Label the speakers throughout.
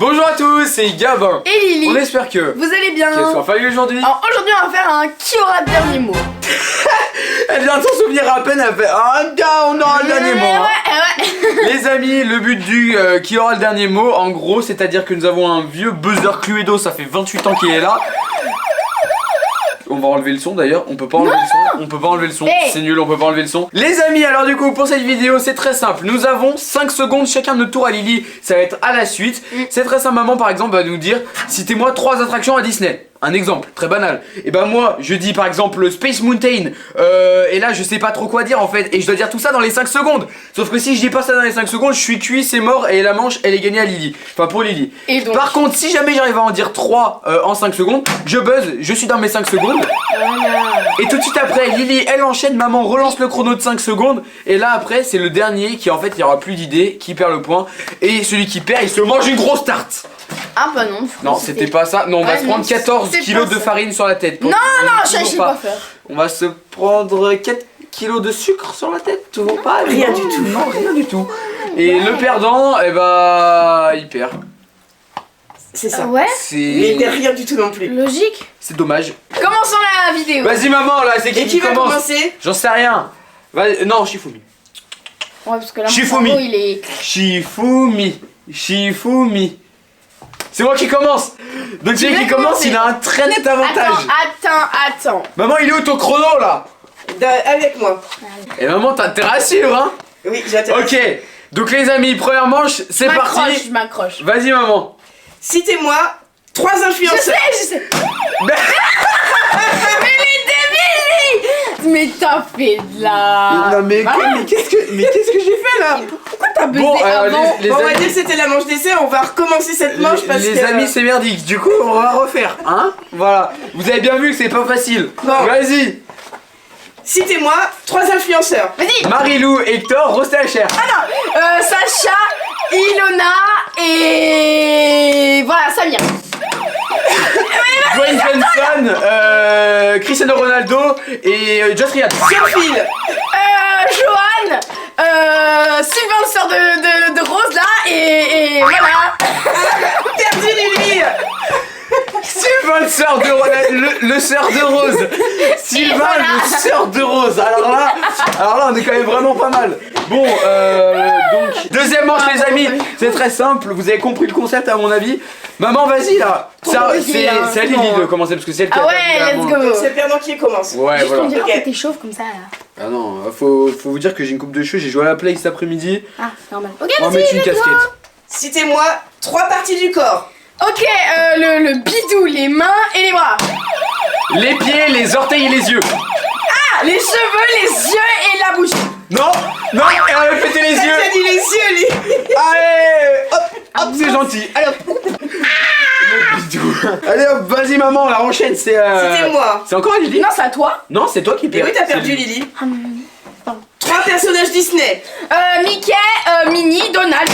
Speaker 1: Bonjour à tous, c'est Gabin
Speaker 2: et Lily.
Speaker 1: On espère que
Speaker 2: vous allez bien.
Speaker 1: Qu'est-ce qu'on fait aujourd'hui?
Speaker 2: Alors aujourd'hui on va faire un qui aura le dernier mot.
Speaker 1: Elle vient de s'en souvenir à peine, elle fait un gars, on aura le dernier mot hein.
Speaker 2: Ouais.
Speaker 1: Les amis, le but du qui aura le dernier mot, en gros, c'est-à-dire que nous avons un vieux buzzer Cluedo, ça fait 28 ans qu'il est là. On va enlever le son d'ailleurs, on peut pas enlever le son, on peut pas enlever le son, c'est nul, on peut pas enlever le son. Les amis, alors du coup pour cette vidéo c'est très simple, nous avons 5 secondes chacun de notre tour à Lily, ça va être à la suite. C'est très simple, maman par exemple va nous dire, citez-moi 3 attractions à Disney. Un exemple, très banal. Et ben moi, je dis par exemple Space Mountain, et là je sais pas trop quoi dire en fait, et je dois dire tout ça dans les 5 secondes. Sauf que si je dis pas ça dans les 5 secondes, je suis cuit, c'est mort, et la manche elle est gagnée à Lily. Enfin pour Lily.
Speaker 2: Et donc...
Speaker 1: Par contre, si jamais j'arrive à en dire 3 en 5 secondes, je buzz, je suis dans mes 5 secondes. Et tout de suite après, Lily elle enchaîne, maman relance le chrono de 5 secondes, et là après c'est le dernier qui en fait il y aura plus d'idées, qui perd le point, et celui qui perd il se mange une grosse tarte.
Speaker 2: Ah bah non.
Speaker 1: Non, c'était pas ça. Non, on va se prendre 14 kilos de farine sur la tête.
Speaker 2: Non, je sais pas faire.
Speaker 1: On va se prendre 4 kilos de sucre sur la tête. Toujours pas.
Speaker 3: Rien du tout.
Speaker 1: Non, rien du tout. Et le perdant, eh bah, il perd.
Speaker 3: C'est ça.
Speaker 2: Ouais.
Speaker 3: Mais il perd rien du tout non plus.
Speaker 2: Logique.
Speaker 1: C'est dommage.
Speaker 2: Commençons la vidéo.
Speaker 1: Vas-y maman, là, c'est
Speaker 3: Et qui va commencer?
Speaker 1: J'en sais rien. Non, Shifumi.
Speaker 2: Ouais, parce que là,
Speaker 1: Shifumi.
Speaker 2: mon cerveau, il est...
Speaker 1: Shifumi. C'est moi qui commence. Donc celui qui commence, il a un très net avantage.
Speaker 2: Attends.
Speaker 1: Maman, il est où ton chrono là?
Speaker 3: Avec moi.
Speaker 1: Et maman, t'as intérêt à suivre hein?
Speaker 3: Oui, j'ai intérêt.
Speaker 1: Ok, donc les amis, première manche, c'est parti.
Speaker 2: Je m'accroche.
Speaker 1: Vas-y maman.
Speaker 3: Citez-moi 3 influenceurs.
Speaker 2: Je sais. Mais mais t'as fait de la...
Speaker 1: Non mais, qu'est-ce que j'ai fait là?
Speaker 2: Pourquoi t'as buzzé
Speaker 1: Bon,
Speaker 2: avant?
Speaker 1: les
Speaker 3: Bon, on va
Speaker 1: amis,
Speaker 3: dire que c'était la manche d'essai, on va recommencer cette manche parce que...
Speaker 1: les amis c'est merdique, du coup on va refaire, hein? Voilà, vous avez bien vu que c'est pas facile.
Speaker 3: Bon.
Speaker 1: Vas-y.
Speaker 3: Citez-moi 3 influenceurs.
Speaker 2: Vas-y.
Speaker 1: Marilou, Hector, Rosté HR.
Speaker 2: Ah non, Sacha, Ilona et... Voilà, Samir.
Speaker 1: Dwayne Johnson, Cristiano Ronaldo et Josh Riyad.
Speaker 3: Sophie.
Speaker 2: Johan, Sylvain, le sœur de Rose là, et voilà.
Speaker 3: Perdu Lily.
Speaker 1: Sylvain, le sœur de le sœur de Rose. Sylvain,
Speaker 2: voilà.
Speaker 1: le sœur de Rose. Alors là, on est quand même vraiment pas mal. Bon, donc deuxième manche les amis. C'est très simple. Vous avez compris le concept à mon avis. Maman, vas-y là. C'est à Lily de commencer parce que c'est elle qui a
Speaker 2: ouais, let's go.
Speaker 3: C'est le perdant qui commence.
Speaker 1: Ouais,
Speaker 2: Juste
Speaker 1: voilà.
Speaker 2: on dirait
Speaker 3: Ok.
Speaker 2: que t'es chauve comme ça là.
Speaker 1: Ah non, faut vous dire que j'ai une coupe de cheveux. J'ai joué à la play cet après-midi.
Speaker 2: Ah, normal. Ok,
Speaker 1: On va mettre une
Speaker 2: vas-y,
Speaker 1: casquette.
Speaker 3: Citez-moi 3 parties du corps.
Speaker 2: Ok, le bidou, les mains et les bras.
Speaker 1: Les pieds, les orteils et les yeux.
Speaker 2: Ah, les cheveux, les yeux et la bouche.
Speaker 1: Non, elle avait pété les yeux.
Speaker 3: Elle a dit les yeux, Lily.
Speaker 1: Allez, hop, c'est gentil. Allez hop. Le bidou. Allez hop, vas-y maman, la enchaîne, c'est
Speaker 3: Citez-moi.
Speaker 1: C'est encore Lily?
Speaker 2: Non, c'est à toi.
Speaker 1: Non, c'est toi qui
Speaker 3: Et
Speaker 1: perds.
Speaker 3: oui, t'as
Speaker 1: C'est
Speaker 3: perdu Lily.
Speaker 2: Pardon.
Speaker 3: 3 personnages Disney.
Speaker 2: Mickey, Minnie, Donald.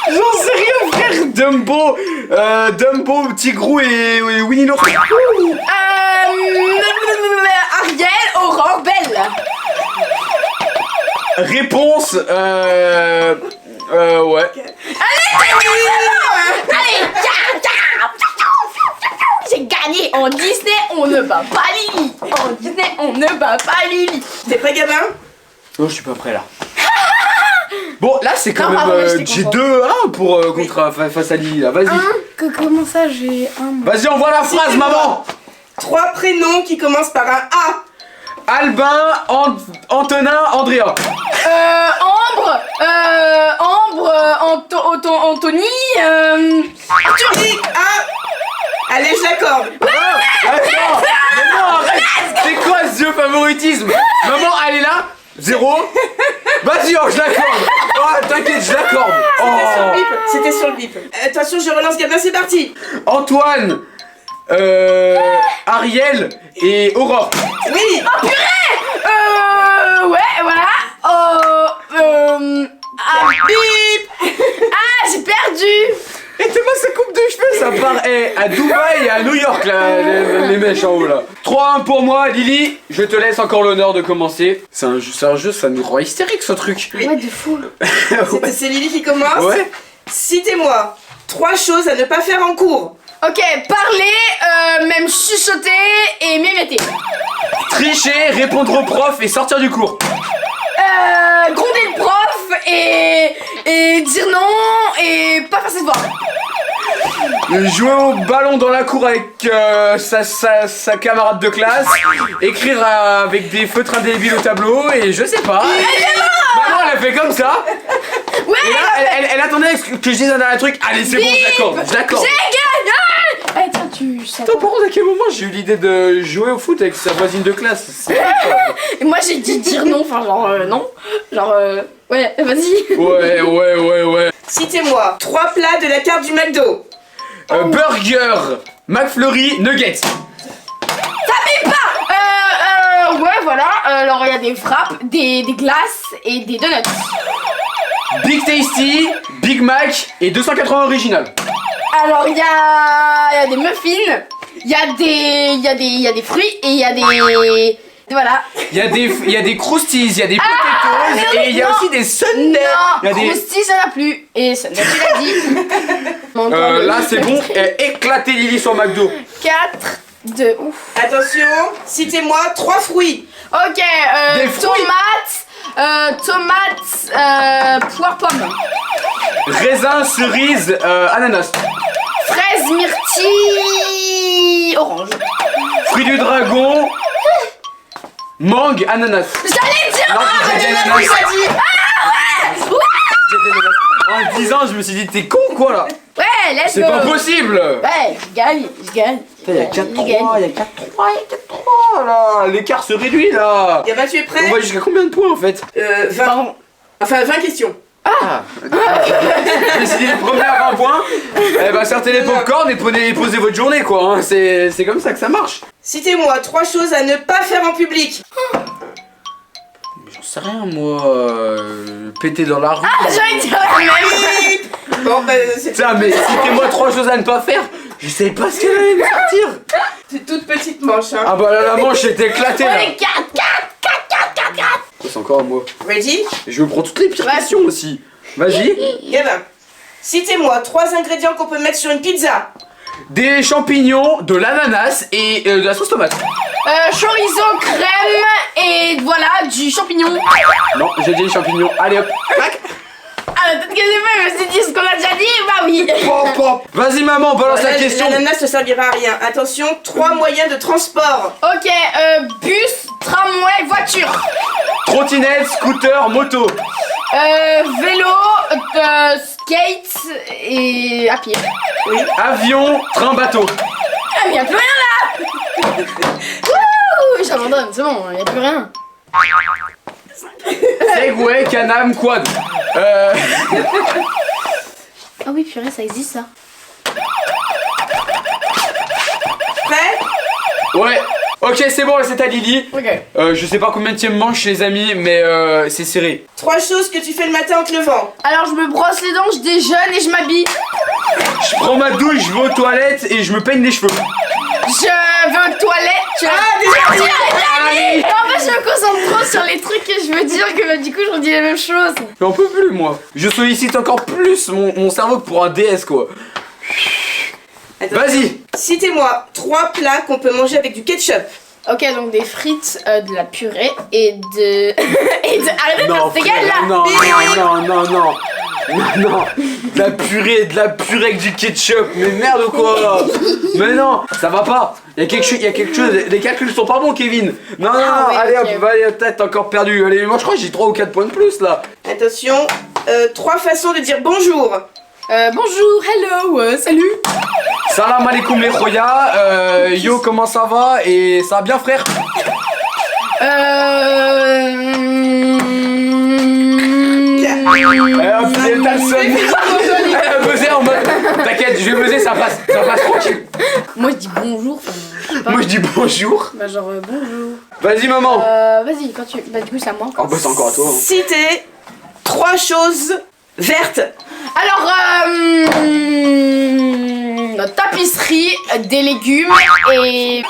Speaker 1: J'en sais rien frère. Dumbo, Tigrou et Winnie l'ours.
Speaker 2: Ariel, Aurore, Belle.
Speaker 1: Réponse, ouais.
Speaker 2: Allez, j'ai gagné. En Disney, on ne bat pas Lily. En Disney, on ne bat pas Lily.
Speaker 3: T'es prêt, Gabin?
Speaker 1: Non, je suis pas prêt là. Bon, là c'est quand
Speaker 2: Non, pardon, mais
Speaker 1: même.
Speaker 2: j'étais
Speaker 1: J'ai
Speaker 2: contente.
Speaker 1: 2-1 pour face à Lily là, vas-y.
Speaker 2: Comment ça, j'ai un...
Speaker 1: Vas-y, envoie la phrase,
Speaker 3: Citez-moi.
Speaker 1: maman.
Speaker 3: 3 prénoms qui commencent par un A.
Speaker 1: Albin, Antonin, Andrea.
Speaker 2: Ambre, Anthony,
Speaker 3: Arthur dit A. Allez, je l'accorde.
Speaker 1: Attends, mais non, arrête. C'est quoi ce jeu favoritisme? Maman, elle est là. 0. Vas-y, je l'accorde. Oh, t'inquiète, je l'accorde.
Speaker 3: C'était sur le bip. Attention, je relance Gabin, c'est parti.
Speaker 1: Antoine, Ariel et Aurore.
Speaker 3: Oui.
Speaker 2: ouais, voilà. Bip. Ah, j'ai perdu.
Speaker 1: Et t'es pas sa coupe de cheveux, ça part à Dubaï et à New York là, les mèches en haut là. 3-1 pour moi, Lily, je te laisse encore l'honneur de commencer. C'est un jeu, ça nous rend hystérique ce truc.
Speaker 3: Oui.
Speaker 2: Ouais, de fou.
Speaker 3: C'est Lily qui commence.
Speaker 1: Ouais.
Speaker 3: Citez-moi 3 choses à ne pas faire en cours.
Speaker 2: Ok, parler, même chuchoter et miméter.
Speaker 1: Tricher, répondre au prof et sortir du cours.
Speaker 2: Gronder le prof et dire non et pas faire ses devoirs.
Speaker 1: Jouer au ballon dans la cour avec sa camarade de classe. Écrire avec des feutres indélébiles au tableau et je sais pas. Maman, elle a fait comme ça.
Speaker 2: Ouais.
Speaker 1: Et là, elle attendait que je dise un dernier truc. Allez, c'est bon, je l'accorde.
Speaker 2: J'ai gagné. Allez, tiens, tu sais
Speaker 1: Attends, par contre, à quel moment j'ai eu l'idée de jouer au foot avec sa voisine de classe?
Speaker 2: Et moi j'ai dit dire non, enfin genre non. Genre ouais, vas-y.
Speaker 1: Ouais.
Speaker 3: Citez-moi 3 plats de la carte du McDo.
Speaker 1: Burger, McFlurry, Nuggets.
Speaker 2: Ça fait pas. Ouais, voilà. Alors il y a des frappes, des glaces et des donuts.
Speaker 1: Big Tasty, Big Mac et 280 original.
Speaker 2: Alors il y a des muffins, il y a des fruits et il y a des voilà.
Speaker 1: Il y a des croustilles, il y a des potatoes et il y a aussi des sundaes. Il y a des...
Speaker 2: croustilles ça n'a plus et ça tu l'as dit.
Speaker 1: Là c'est bon, éclatez Lily sur McDo.
Speaker 2: 4 2 ouf.
Speaker 3: Attention, citez-moi 3 fruits.
Speaker 2: Ok,
Speaker 1: Des fruits.
Speaker 2: tomates, poire pomme.
Speaker 1: Raisin, cerise, ananas.
Speaker 2: Fraise, myrtille, orange.
Speaker 1: Fruits du dragon. Mangue, ananas.
Speaker 2: J'allais dire
Speaker 1: Non, j'ai dit ananas.
Speaker 2: ouais.
Speaker 1: En 10 ans, je me suis dit, t'es con quoi là?
Speaker 2: Ouais, let's
Speaker 1: C'est
Speaker 2: go.
Speaker 1: pas possible.
Speaker 2: Ouais, je gagne.
Speaker 1: Il y a 4-3 là. L'écart se réduit là.
Speaker 3: Yaba, tu es prêt?
Speaker 1: On va jusqu'à combien de points en fait?
Speaker 3: 20. Enfin, 20 questions.
Speaker 1: J'ai décidé les premiers à 20 points. Eh ben sortez les popcorn et posez votre journée quoi. Hein. C'est comme ça que ça marche.
Speaker 3: Citez-moi 3 choses à ne pas faire en public.
Speaker 1: J'en sais rien moi. Péter dans la rue.
Speaker 2: J'allais dire la même.
Speaker 3: Bon, bah, c'est
Speaker 1: Tiens mais citez-moi 3 choses à ne pas faire. Je sais pas ce qu'elle allait me sortir.
Speaker 3: toute petite manche. Hein.
Speaker 1: Ah bah là la manche est éclatée là.
Speaker 2: Allez, 4.
Speaker 1: C'est encore à moi.
Speaker 3: Ready?
Speaker 1: Je me prends toutes les pires questions aussi. Vas-y.
Speaker 3: Yaba. Citez-moi 3 ingrédients qu'on peut mettre sur une pizza.
Speaker 1: Des champignons, de l'ananas et de la sauce tomate.
Speaker 2: Chorizo, crème et voilà, du champignon.
Speaker 1: Non, j'ai dit les champignons. Allez hop. Tac.
Speaker 2: Ah, peut-être que j'ai fait, je me suis dit ce qu'on a déjà dit, bah oui.
Speaker 1: Pop, pop. Vas-y maman, balance la question.
Speaker 3: L'ananas ne servira à rien. Attention, 3 moyens de transport.
Speaker 2: Ok, bus, tramway, voiture.
Speaker 1: Trottinette, scooter, moto.
Speaker 2: Vélo, skate et à pied.
Speaker 3: Oui.
Speaker 1: Avion, train, bateau.
Speaker 2: Ah, mais y'a plus rien là. Wouh, j'abandonne, c'est bon, y'a plus rien.
Speaker 1: Segway, Can-Am, quad.
Speaker 2: Ah oui, purée, ça existe ça.
Speaker 3: Prêt?
Speaker 1: Ouais. Ok, c'est bon, là c'est à Lily.
Speaker 2: Ok.
Speaker 1: Je sais pas combien de manche les amis, mais c'est serré.
Speaker 3: 3 choses que tu fais le matin en te levant.
Speaker 2: Alors je me brosse les dents, je déjeune et je m'habille.
Speaker 1: Je prends ma douche, je vais aux toilettes et je me peigne les cheveux.
Speaker 2: Je vais aux toilettes.
Speaker 1: Allez.
Speaker 2: En fait, je me concentre trop sur les trucs que je veux dire que bah, du coup, je dis la même chose.
Speaker 1: J'en peux plus moi. Je sollicite encore plus mon cerveau que pour un DS quoi.
Speaker 3: Attends.
Speaker 1: Vas-y.
Speaker 3: Citez-moi 3 plats qu'on peut manger avec du ketchup.
Speaker 2: Ok, donc des frites, de la purée et de. Arrêtez de faire cette gueule là.
Speaker 1: Non. De la purée avec du ketchup. Mais merde ou quoi? Mais non, ça va pas. Il y a quelque chose. Les calculs sont pas bons, Kevin. Non,
Speaker 2: oui,
Speaker 1: allez
Speaker 2: ok.
Speaker 1: hop, va peut-être encore perdu. Allez, moi je crois que j'ai 3 ou 4 points de plus là.
Speaker 3: Attention, 3 façons de dire bonjour.
Speaker 2: Bonjour, hello, salut.
Speaker 1: Salam alaikum les khoya. Yo, comment ça va? Et ça va bien, frère? Hop, t'as le seum. Elle a buzzé en mode. T'inquiète, je vais buzzer, ça passe tranquille.
Speaker 2: Moi je dis bonjour, enfin, je sais pas.
Speaker 1: Moi je dis bonjour.
Speaker 2: Bah genre bonjour.
Speaker 1: Vas-y, maman.
Speaker 2: Vas-y, quand tu. Bah du coup c'est à moi.
Speaker 1: Oh, bah c'est encore à toi. Hein.
Speaker 3: Citez 3 choses vertes.
Speaker 2: Alors tapisserie, des légumes et.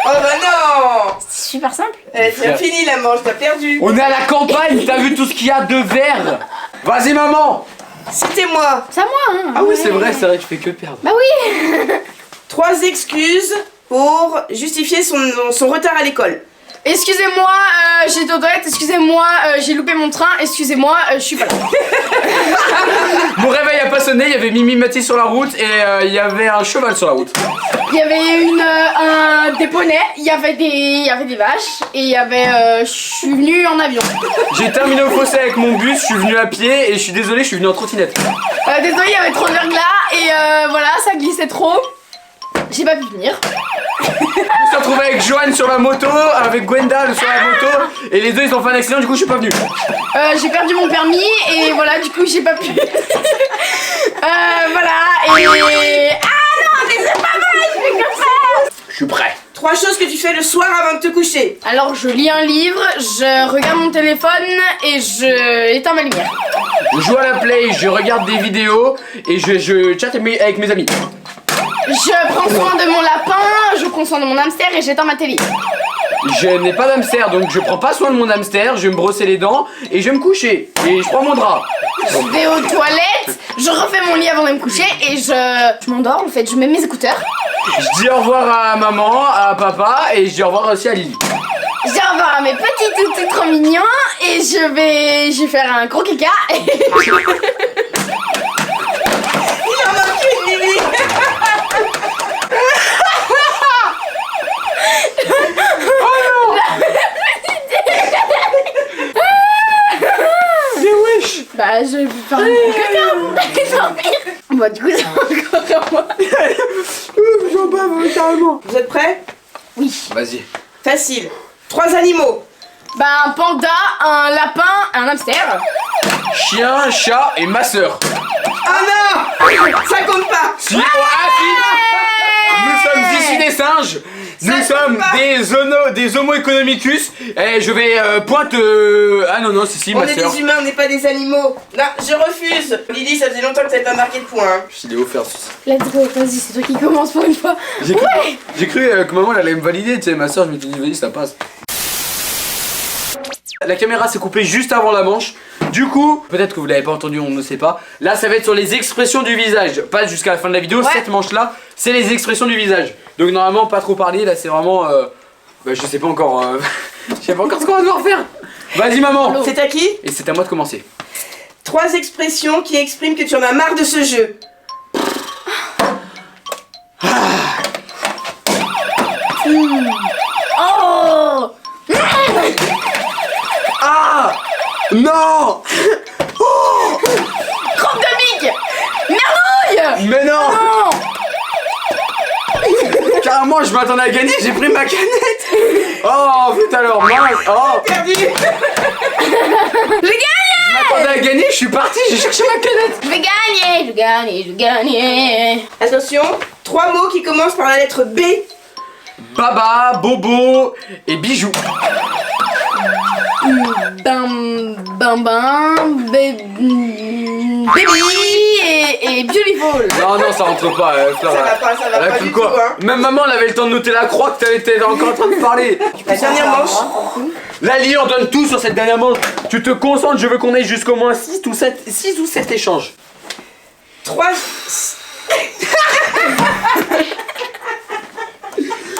Speaker 3: Oh bah non.
Speaker 2: C'est super simple.
Speaker 3: C'est fini la manche, t'as perdu.
Speaker 1: On est à la campagne, t'as vu tout ce qu'il y a de vert? Vas-y, maman.
Speaker 3: C'était moi.
Speaker 2: C'est à moi, hein.
Speaker 1: Ah oui, c'est vrai, tu fais que perdre.
Speaker 2: Bah oui.
Speaker 3: 3 excuses pour justifier son retard à l'école.
Speaker 2: Excusez-moi, j'étais aux toilettes, excusez-moi, j'ai loupé mon train, excusez-moi, je suis pas là.
Speaker 1: Mon réveil a pas sonné, il y avait Mimi Mati sur la route et il y avait un cheval sur la route.
Speaker 2: Il y avait des poneys, il y avait des vaches et il y avait je suis venue en avion.
Speaker 1: J'ai terminé au fossé avec mon bus, je suis venu à pied et je suis désolé, je suis venu en trottinette.
Speaker 2: Désolé, il y avait trop de verglas et voilà, ça glissait trop. J'ai pas pu venir.
Speaker 1: Je me suis retrouvé avec Joanne sur la moto, avec Gwendal sur la moto et les deux ils ont fait un accident, du coup je suis pas venu.
Speaker 2: J'ai perdu mon permis et voilà, du coup j'ai pas pu. Voilà, et... Ah non, mais c'est pas vrai, je fais comme ça.
Speaker 1: Je suis prêt.
Speaker 3: 3 choses que tu fais le soir avant de te coucher.
Speaker 2: Alors je lis un livre, je regarde mon téléphone et je éteins ma lumière.
Speaker 1: Je joue à la play, je regarde des vidéos et je chatte avec mes amis.
Speaker 2: Je prends soin de mon lapin, je prends soin de mon hamster et j'éteins ma télé.
Speaker 1: Je n'ai pas d'hamster donc je prends pas soin de mon hamster, je vais me brosser les dents et je vais me coucher. Et je prends mon drap.
Speaker 2: Je vais aux toilettes, je refais mon lit avant de me coucher et je m'endors en fait, je mets mes écouteurs.
Speaker 1: Je dis au revoir à maman, à papa et je dis au revoir aussi à Lily.
Speaker 2: Je dis au revoir à mes petits toutous trop mignons et je vais faire un gros caca.
Speaker 3: Il en manque une, Lily. Bah je vais faire un gros caca avant d'aller dormir. Bah du coup c'est encore à moi.
Speaker 1: J'en bave carrément.
Speaker 3: Vous êtes prêts?
Speaker 2: Oui.
Speaker 1: Vas-y.
Speaker 3: Facile. 3 animaux.
Speaker 2: Bah un panda, un lapin, un hamster.
Speaker 1: Chien, chat et ma soeur.
Speaker 3: Ah non, ça compte pas.
Speaker 1: Si, si. Nous sommes issus des singes. Nous sommes des homo economicus. Et je vais pointe. Ah non, si,
Speaker 3: On
Speaker 1: ma
Speaker 3: est
Speaker 1: soeur.
Speaker 3: des humains, on n'est pas des animaux. Non, je refuse. Lily, ça faisait longtemps que t'avais pas marqué de point.
Speaker 1: Je l'ai offert.
Speaker 2: Let's go, vas-y, c'est toi qui commence pour une fois.
Speaker 1: J'ai cru que maman elle allait me valider, tu sais, ma soeur, je me suis dit, vas-y, ça passe. La caméra s'est coupée juste avant la manche. Du coup, peut-être que vous l'avez pas entendu, on ne sait pas. Là, ça va être sur les expressions du visage. Pas jusqu'à la fin de la vidéo, cette manche-là, c'est les expressions du visage. Donc normalement, pas trop parler, là c'est vraiment... Bah, je sais pas encore... je sais pas encore ce qu'on va devoir faire. Vas-y maman.
Speaker 3: C'est à qui?
Speaker 1: Et c'est à moi de commencer.
Speaker 3: 3 expressions qui expriment que tu en as marre de ce jeu.
Speaker 2: Oh.
Speaker 1: Ah non.
Speaker 2: Croque de big. Merdouille.
Speaker 1: Mais non.
Speaker 2: Non.
Speaker 1: Carrément, je m'attendais à gagner, j'ai pris ma canette. Oh, putain alors, mince. Oh.
Speaker 3: Perdu.
Speaker 2: J'ai gagné.
Speaker 1: Je m'attendais à gagner, je suis parti, j'ai cherché ma canette.
Speaker 2: Je vais gagner.
Speaker 3: Attention, 3 mots qui commencent par la lettre B.
Speaker 1: Baba, bobo et bijoux.
Speaker 2: Baby et beautiful.
Speaker 1: Non, ça rentre pas, Fleur.
Speaker 3: Ça va pas, ça va
Speaker 1: Elle a
Speaker 3: pas
Speaker 1: cru
Speaker 3: du
Speaker 1: quoi
Speaker 3: tout, hein.
Speaker 1: Même maman, elle avait le temps de noter la croix que t'étais encore en train de parler.
Speaker 3: La dernière manche.
Speaker 1: Là, Lily, on donne tout sur cette dernière manche. Tu te concentres, je veux qu'on ait jusqu'au moins 6 ou 7 échanges.
Speaker 3: 3...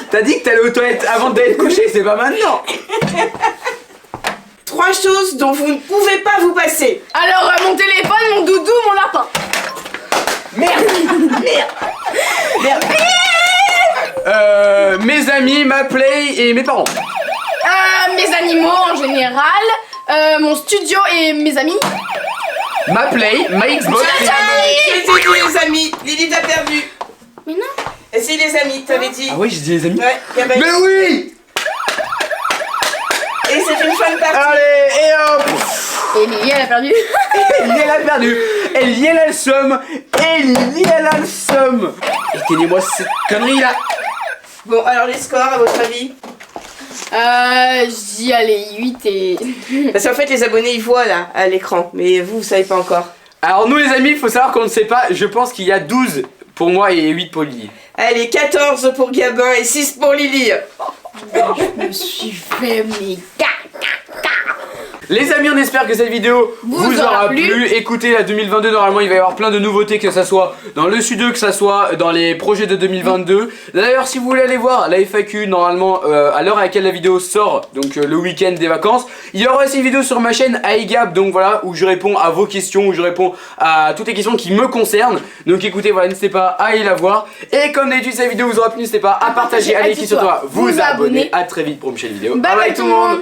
Speaker 1: T'as dit que t'allais aux toilettes avant d'aller te coucher, c'est pas maintenant.
Speaker 3: 3 choses dont vous ne pouvez pas vous passer.
Speaker 2: Alors mon téléphone, mon doudou, mon lapin.
Speaker 1: Mes amis, ma play et mes parents.
Speaker 2: Mes animaux en général, mon studio et mes amis.
Speaker 1: Ma play, ma Xbox.
Speaker 3: J'ai dit les amis. Lily, t'as perdu.
Speaker 2: Mais non.
Speaker 3: Et c'est les amis, t'avais dit.
Speaker 1: Ah oui, j'ai dit les amis.
Speaker 3: Ouais, y a pas...
Speaker 1: Mais oui.
Speaker 3: Et c'est une fun partie.
Speaker 1: Allez, et hop.
Speaker 2: Et Lily, elle a perdu.
Speaker 1: Lily, elle a perdu. Et Lily, elle a le seum. Et Lily, elle a le seum. Éteignez-moi cette connerie là.
Speaker 3: Bon, alors les scores, à votre avis?
Speaker 2: Je dis allez 8 et...
Speaker 3: Parce qu'en fait, les abonnés, ils voient là, à l'écran. Mais vous savez pas encore.
Speaker 1: Alors nous les amis, il faut savoir qu'on ne sait pas. Je pense qu'il y a 12 pour moi et 8 pour Lily.
Speaker 3: Allez, 14 pour Gabin et 6 pour Lily.
Speaker 2: Je me suis fait mes
Speaker 1: Les amis, on espère que cette vidéo vous aura plu. Écoutez, la 2022, normalement, il va y avoir plein de nouveautés, que ça soit dans le Sud, que ça soit dans les projets de 2022. D'ailleurs, si vous voulez aller voir la FAQ, normalement, à l'heure à laquelle la vidéo sort, donc le week-end des vacances, il y aura aussi une vidéo sur ma chaîne iGab, donc voilà, où je réponds à vos questions, où je réponds à toutes les questions qui me concernent. Donc écoutez, voilà, n'hésitez pas à aller la voir. Et comme d'habitude, cette vidéo vous aura plu, n'hésitez pas à partager, à liker sur toi, vous abonner. À très vite pour une prochaine vidéo.
Speaker 2: Bye bye tout le monde.